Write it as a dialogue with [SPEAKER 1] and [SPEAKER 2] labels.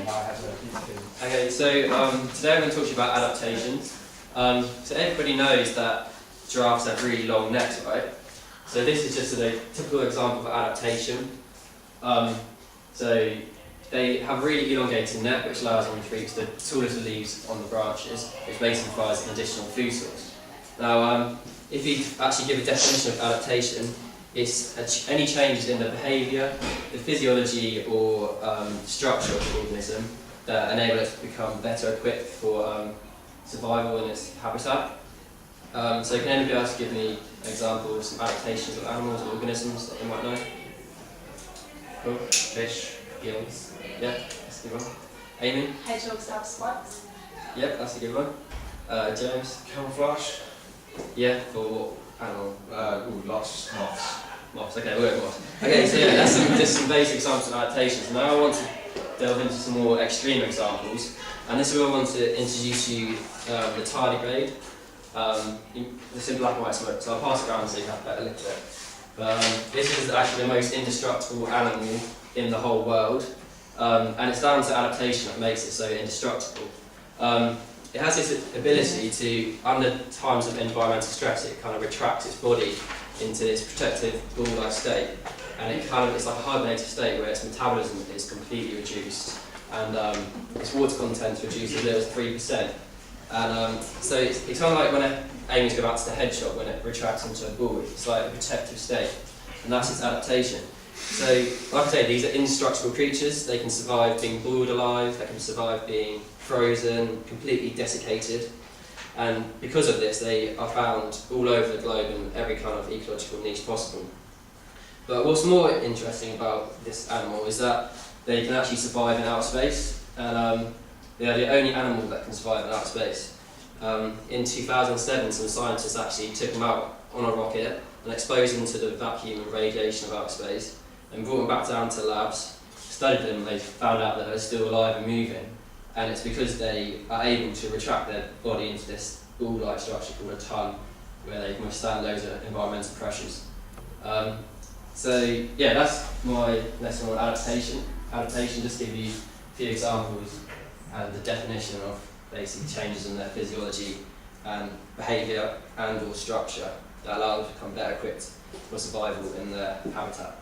[SPEAKER 1] Okay, so today I'm going to talk to you about adaptations. So everybody knows that giraffes have really long necks, right? So this is just a typical example of adaptation. So they have a really elongated neck, which allows them to reach the tallest leaves on the branches, which basically provides an additional food source. Now, if you actually give a definition of adaptation, it's any changes in the behaviour, the physiology or structure of the organism that enable it to become better equipped for survival in its habitat. So can anybody else give me an example of some adaptations of animals or organisms that you might know? Cool.
[SPEAKER 2] Fish, gills.
[SPEAKER 1] Yeah, that's a good one. Amy?
[SPEAKER 3] Hedgehogs have spikes.
[SPEAKER 1] Yep, that's a good one. James?
[SPEAKER 2] Camouflage.
[SPEAKER 1] Yeah, for what animal?
[SPEAKER 2] Lots. Moths.
[SPEAKER 1] Moths, okay, we'll go moths. Okay, so yeah, that's just some basic examples of adaptations. Now I want to delve into some more extreme examples, and this is where I want to introduce you the tardigrade. It's in black and white smoke, so I'll pass it around so you have a better look at it. But this is actually the most indestructible animal in the whole world, and it's down to adaptation that makes it so indestructible. It has this ability to, under times of environmental stress, it kind of retracts its body into this protective ball-like state, and it's like a hibernative state where its metabolism is completely reduced, and its water content is reduced as little as 3%. And so it's kind of like when Amy's go back to the hedgehog, when it retracts into a ball, it's like a protective state, and that's its adaptation. So, like I say, these are indestructible creatures. They can survive being boiled alive, they can survive being frozen, completely desiccated, and because of this they are found all over the globe in every kind of ecological niche possible. But what's more interesting about this animal is that they can actually survive in outer space, and they are the only animal that can survive in outer space. In 2007, some scientists actually took them out on a rocket and exposed them to the vacuum and radiation of outer space, and brought them back down to labs, studied them, and they found out that they're still alive and moving. And it's because they are able to retract their body into this ball-like structure called a tongue, where they can withstand those environmental pressures. So yeah, that's my lesson on adaptation. Adaptation, just to give you a few examples and the definition of basic changes in their physiology and behaviour and or structure that allow them to become better equipped for survival in their habitat.